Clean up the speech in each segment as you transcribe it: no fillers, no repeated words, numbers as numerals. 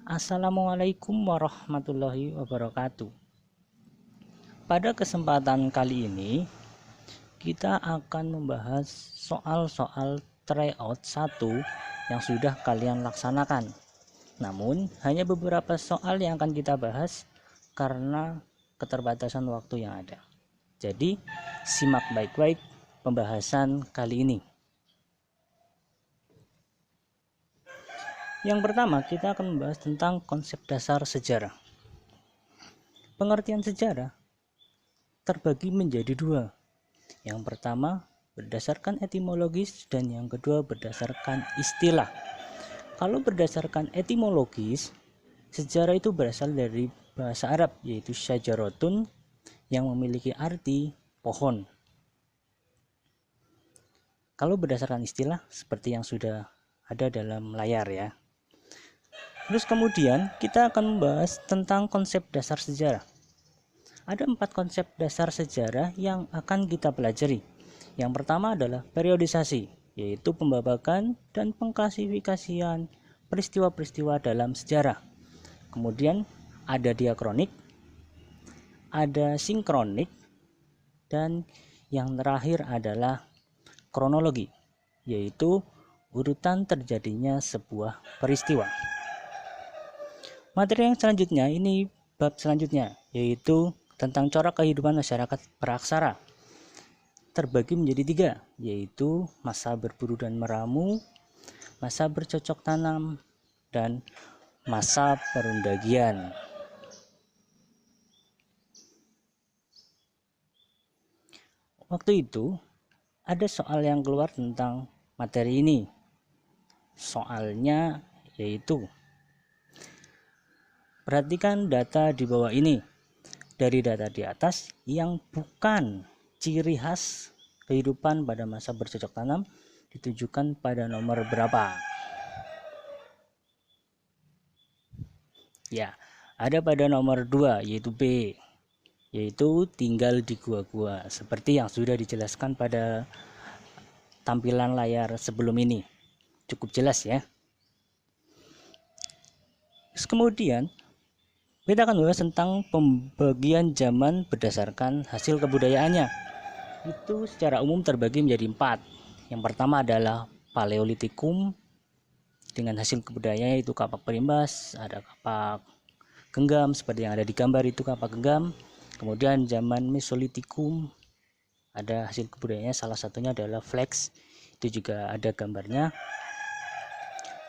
Assalamualaikum warahmatullahi wabarakatuh. Pada kesempatan kali ini, kita akan membahas soal-soal tryout 1 yang sudah kalian laksanakan. Namun, hanya beberapa soal yang akan kita bahas karena keterbatasan waktu yang ada. Jadi, simak baik-baik pembahasan kali ini. Yang pertama, kita akan membahas tentang konsep dasar sejarah. Pengertian sejarah terbagi menjadi dua. Yang pertama berdasarkan etimologis dan yang kedua berdasarkan istilah. Kalau berdasarkan etimologis, sejarah itu berasal dari bahasa Arab yaitu syajarotun yang memiliki arti pohon. Kalau berdasarkan istilah seperti yang sudah ada dalam layar ya. Terus kemudian kita akan membahas tentang konsep dasar sejarah. Ada 4 konsep dasar sejarah yang akan kita pelajari. Yang pertama adalah periodisasi, yaitu pembabakan dan pengklasifikasian peristiwa-peristiwa dalam sejarah. Kemudian ada diakronik, ada sinkronik, dan yang terakhir adalah kronologi, yaitu urutan terjadinya sebuah peristiwa. Materi yang selanjutnya ini bab selanjutnya, yaitu tentang corak kehidupan masyarakat praksara. Terbagi menjadi 3, yaitu masa berburu dan meramu, masa bercocok tanam, dan masa perundagian. Waktu itu, ada soal yang keluar tentang materi ini. Soalnya yaitu, perhatikan data di bawah ini. Dari data di atas yang bukan ciri khas kehidupan pada masa bercocok tanam ditujukan pada nomor berapa? Ya, ada pada nomor 2 yaitu B, yaitu tinggal di gua-gua seperti yang sudah dijelaskan pada tampilan layar sebelum ini. Cukup jelas ya. Terus kemudian kita akan bahas tentang pembagian zaman berdasarkan hasil kebudayaannya. Itu secara umum terbagi menjadi 4. Yang pertama adalah Paleolitikum dengan hasil kebudayaannya itu kapak perimbas, ada kapak genggam seperti yang ada di gambar itu kapak genggam. Kemudian zaman Mesolitikum ada hasil kebudayaannya, salah satunya adalah flex, itu juga ada gambarnya.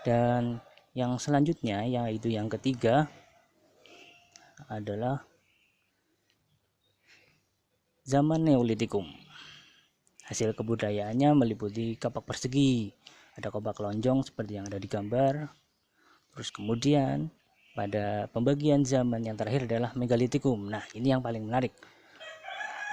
Dan yang selanjutnya yaitu yang ketiga adalah zaman Neolitikum. Hasil kebudayaannya meliputi kapak persegi, ada kapak lonjong seperti yang ada di gambar. Terus kemudian pada pembagian zaman yang terakhir adalah Megalitikum. Nah, ini yang paling menarik.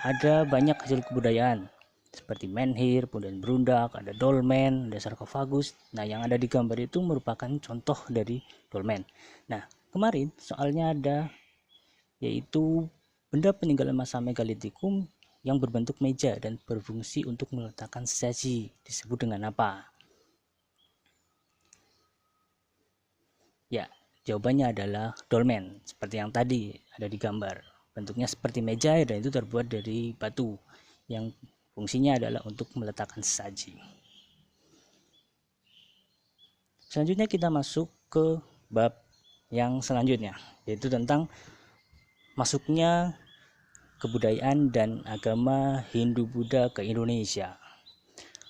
Ada banyak hasil kebudayaan seperti menhir, kemudian berundak, ada dolmen, ada sarkofagus. Nah, yang ada di gambar itu merupakan contoh dari dolmen. Nah, kemarin soalnya ada yaitu benda peninggalan masa Megalitikum yang berbentuk meja dan berfungsi untuk meletakkan sesaji disebut dengan apa? Ya, jawabannya adalah dolmen, seperti yang tadi ada di gambar. Bentuknya seperti meja dan itu terbuat dari batu yang fungsinya adalah untuk meletakkan sesaji. Selanjutnya kita masuk ke bab yang selanjutnya, yaitu tentang masuknya kebudayaan dan agama Hindu-Buddha ke Indonesia.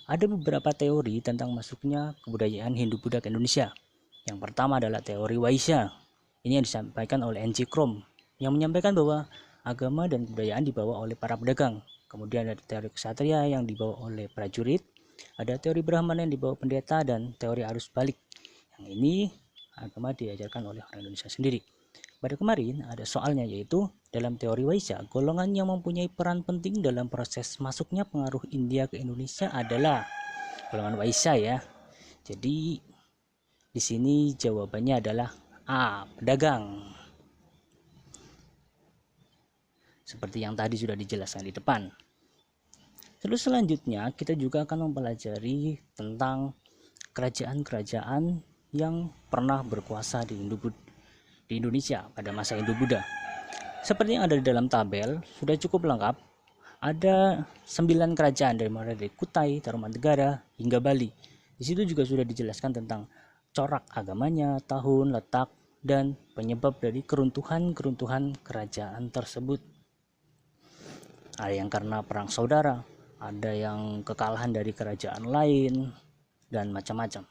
Ada beberapa teori tentang masuknya kebudayaan Hindu-Buddha ke Indonesia. Yang pertama adalah teori Waisya. Ini yang disampaikan oleh N.G. Krom yang menyampaikan bahwa agama dan kebudayaan dibawa oleh para pedagang. Kemudian ada teori ksatria yang dibawa oleh prajurit, ada teori Brahmana yang dibawa pendeta, dan teori arus balik. Yang ini agama diajarkan oleh orang Indonesia sendiri. Pada kemarin ada soalnya, yaitu dalam teori Waisya, golongan yang mempunyai peran penting dalam proses masuknya pengaruh India ke Indonesia adalah golongan Waisya ya. Jadi di sini jawabannya adalah A, pedagang. Seperti yang tadi sudah dijelaskan di depan. Terus selanjutnya kita juga akan mempelajari tentang kerajaan-kerajaan yang pernah berkuasa di di Indonesia pada masa Hindu-Buddha. Seperti yang ada di dalam tabel, sudah cukup lengkap. Ada 9 kerajaan dari mulai dari Kutai, Tarumanegara, hingga Bali. Di situ juga sudah dijelaskan tentang corak agamanya, tahun, letak, dan penyebab dari keruntuhan kerajaan tersebut. Ada yang karena perang saudara, ada yang kekalahan dari kerajaan lain, dan macam-macam.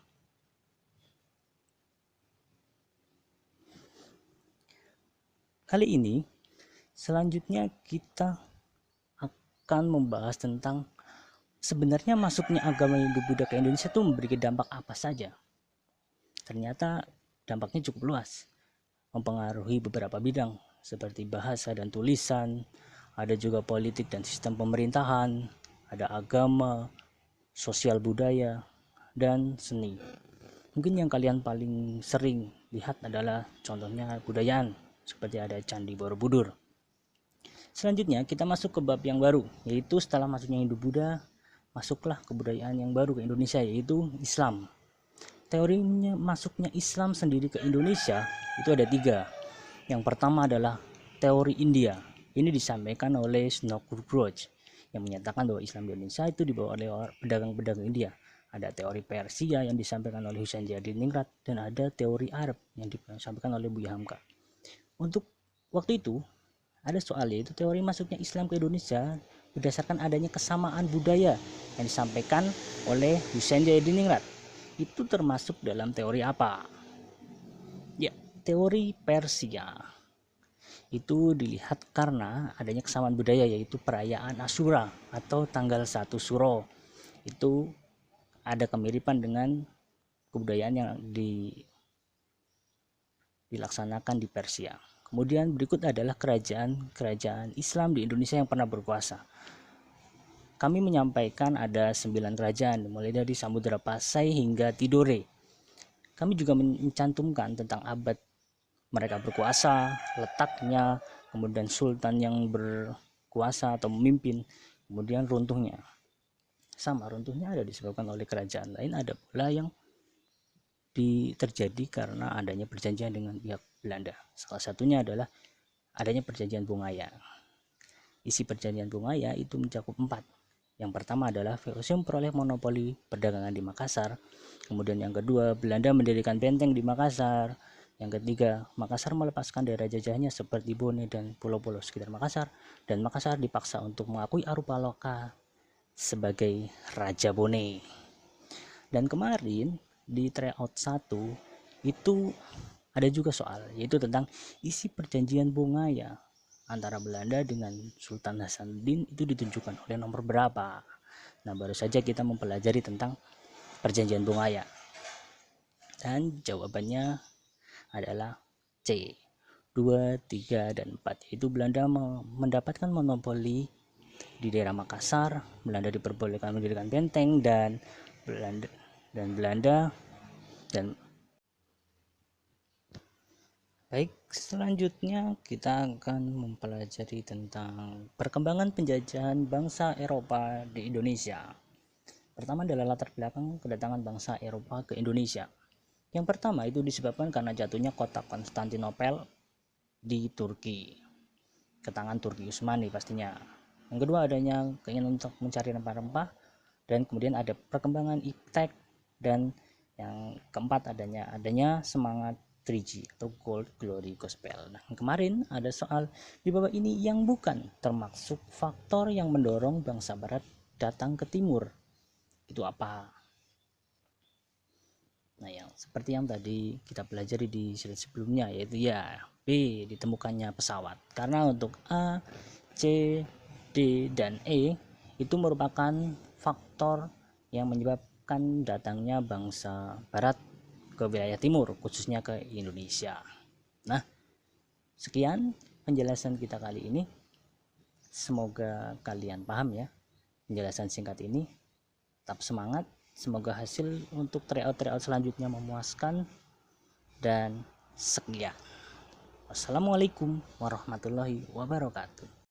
Kali ini selanjutnya kita akan membahas tentang sebenarnya masuknya agama Hindu-Buddha ke Indonesia itu memberi dampak apa saja. Ternyata dampaknya cukup luas, mempengaruhi beberapa bidang seperti bahasa dan tulisan, ada juga politik dan sistem pemerintahan, ada agama, sosial budaya, dan seni. Mungkin yang kalian paling sering lihat adalah contohnya kebudayaan, seperti ada Candi Borobudur. Selanjutnya kita masuk ke bab yang baru, yaitu setelah masuknya Hindu-Buddha, masuklah kebudayaan yang baru ke Indonesia, yaitu Islam. Teorinya masuknya Islam sendiri ke Indonesia itu ada 3. Yang pertama adalah teori India. Ini disampaikan oleh Snodgrass yang menyatakan bahwa Islam di Indonesia itu dibawa oleh pedagang-pedagang India. Ada teori Persia yang disampaikan oleh Husain Jadiningrat, dan ada teori Arab yang disampaikan oleh Buya Hamka. Untuk waktu itu ada soal, yaitu teori masuknya Islam ke Indonesia berdasarkan adanya kesamaan budaya yang disampaikan oleh Husain Jadiningrat. Itu termasuk dalam teori apa? Ya, teori Persia. Itu dilihat karena adanya kesamaan budaya, yaitu perayaan Asyura atau tanggal 1 Suro. Itu ada kemiripan dengan kebudayaan yang dilaksanakan di Persia. Kemudian berikut adalah kerajaan Islam di Indonesia yang pernah berkuasa. Kami menyampaikan ada 9 kerajaan, mulai dari Samudra Pasai hingga Tidore. Kami juga mencantumkan tentang abad mereka berkuasa, letaknya, kemudian sultan yang berkuasa atau memimpin, kemudian runtuhnya. Sama, runtuhnya ada disebabkan oleh kerajaan lain, ada pula yang terjadi karena adanya perjanjian dengan pihak Belanda. Salah satunya adalah adanya perjanjian Bungaya. Isi perjanjian Bungaya itu mencakup 4. Yang pertama adalah VOC memperoleh monopoli perdagangan di Makassar. Kemudian yang kedua, Belanda mendirikan benteng di Makassar. Yang ketiga, Makassar melepaskan daerah jajahnya seperti Bone dan pulau-pulau sekitar Makassar. Dan Makassar dipaksa untuk mengakui Arupaloka sebagai Raja Bone. Dan kemarin di tryout 1 itu ada juga soal, yaitu tentang isi perjanjian Bungaya antara Belanda dengan Sultan Hasanuddin itu ditunjukkan oleh nomor berapa. Nah, baru saja kita mempelajari tentang perjanjian Bungaya, dan jawabannya adalah C, 2, 3, dan 4, yaitu Belanda mendapatkan monopoli di daerah Makassar, Belanda diperbolehkan mendirikan benteng, dan Belanda. Baik, selanjutnya kita akan mempelajari tentang perkembangan penjajahan bangsa Eropa di Indonesia. Pertama adalah latar belakang kedatangan bangsa Eropa ke Indonesia. Yang pertama itu disebabkan karena jatuhnya kota Konstantinopel di Turki, ke tangan Turki Utsmani pastinya. Yang kedua adanya keinginan untuk mencari rempah-rempah, dan kemudian ada perkembangan iptek, dan yang keempat adanya semangat 3G atau Gold Glory Gospel. Nah, kemarin ada soal di bawah ini yang bukan termasuk faktor yang mendorong bangsa Barat datang ke Timur. Itu apa? Nah, yang seperti yang tadi kita pelajari di slide sebelumnya, yaitu ya B, ditemukannya pesawat. Karena untuk A, C, D, dan E itu merupakan faktor yang menyebabkan datangnya bangsa Barat ke wilayah timur, khususnya ke Indonesia. Nah, sekian penjelasan kita kali ini. Semoga kalian paham ya penjelasan singkat ini. Tetap semangat, semoga hasil untuk tryout selanjutnya memuaskan, dan sekian. Wassalamualaikum warahmatullahi wabarakatuh.